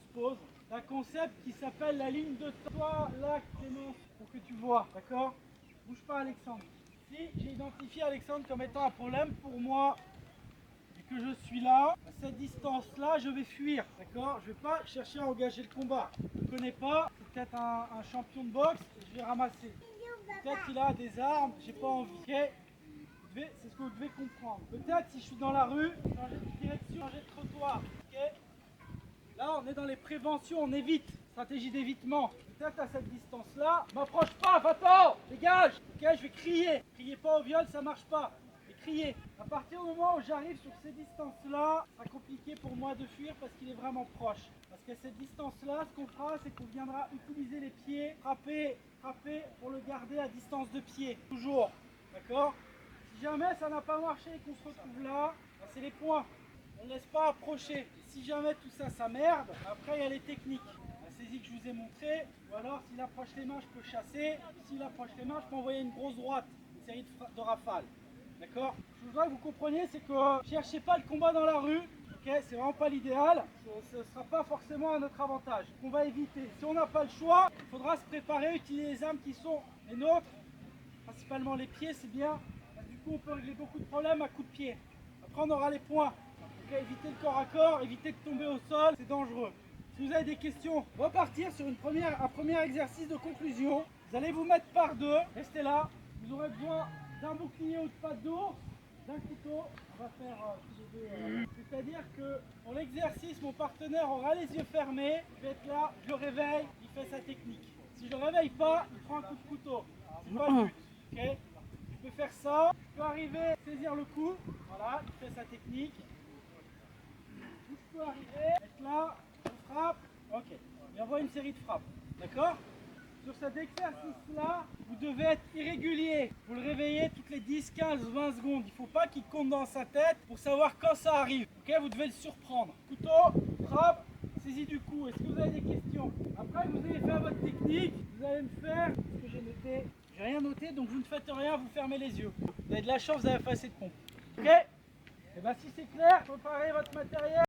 dispose d'un concept qui s'appelle la ligne de temps. Toi, là, Clémence, pour que tu vois, d'accord? Bouge pas, Alexandre. Si j'ai identifié Alexandre comme étant un problème pour moi et que je suis là, à cette distance-là, je vais fuir, d'accord? Je vais pas chercher à engager le combat. Je ne connais pas, c'est peut-être un champion de boxe, et je vais ramasser. Peut-être qu'il a des armes, j'ai pas envie. Okay, c'est ce que vous devez comprendre. Peut-être si je suis dans la rue, changer de direction, changer de trottoir. Okay, là, on est dans les préventions, on évite. Stratégie d'évitement. Peut-être à cette distance-là, m'approche pas, va-t'en, dégage. Ok, je vais crier. Criez pas au viol, ça marche pas. Et crier. À partir du moment où j'arrive sur ces distances-là, ça sera compliqué pour moi de fuir parce qu'il est vraiment proche. Parce qu'à cette distance-là, ce qu'on fera, c'est qu'on viendra utiliser les pieds, frapper pour le garder à distance de pied. Toujours. D'accord? Si jamais ça n'a pas marché et qu'on se retrouve là, ben c'est les points. On ne laisse pas approcher. Si jamais tout ça, ça merde, après il y a les techniques. La saisie que je vous ai montré, ou alors s'il approche les mains, je peux chasser. S'il approche les mains, je peux envoyer une grosse droite, une série de rafales. D'accord? Ce que je voudrais que vous compreniez, c'est que ne cherchez pas le combat dans la rue. Okay, c'est vraiment pas l'idéal. Ce ne sera pas forcément à notre avantage. On va éviter. Si on n'a pas le choix, il faudra se préparer, utiliser les armes qui sont les nôtres. Principalement les pieds, c'est bien. Du coup, on peut régler beaucoup de problèmes à coups de pied. Après, on aura les points. Okay, éviter le corps à corps, éviter de tomber au sol, c'est dangereux. Si vous avez des questions, repartir sur un premier exercice de conclusion. Vous allez vous mettre par deux, restez là. Vous aurez besoin d'un bouclier ou de patte d'ours, d'un couteau. On va faire tous les deux. C'est-à-dire que pour l'exercice, mon partenaire aura les yeux fermés. Je vais être là, je le réveille, il fait sa technique. Si je ne le réveille pas, il prend un coup de couteau. C'est pas le but. Okay, je peux faire ça, je peux arriver, saisir le coup. Voilà, il fait sa technique. Je peux arriver, être là, je frappe, ok, il envoie une série de frappes, d'accord? Sur cet exercice-là, vous devez être irrégulier. Vous le réveillez toutes les 10, 15, 20 secondes. Il ne faut pas qu'il compte dans sa tête pour savoir quand ça arrive. Ok, vous devez le surprendre. Couteau, frappe, saisie du coup. Est-ce que vous avez des questions? Après que vous ayez fait votre technique, vous allez me faire ce que j'ai noté. J'ai rien noté, donc vous ne faites rien, vous fermez les yeux. Vous avez de la chance, vous avez fait assez de pompes. Ok? Et bien si c'est clair, préparez votre matériel.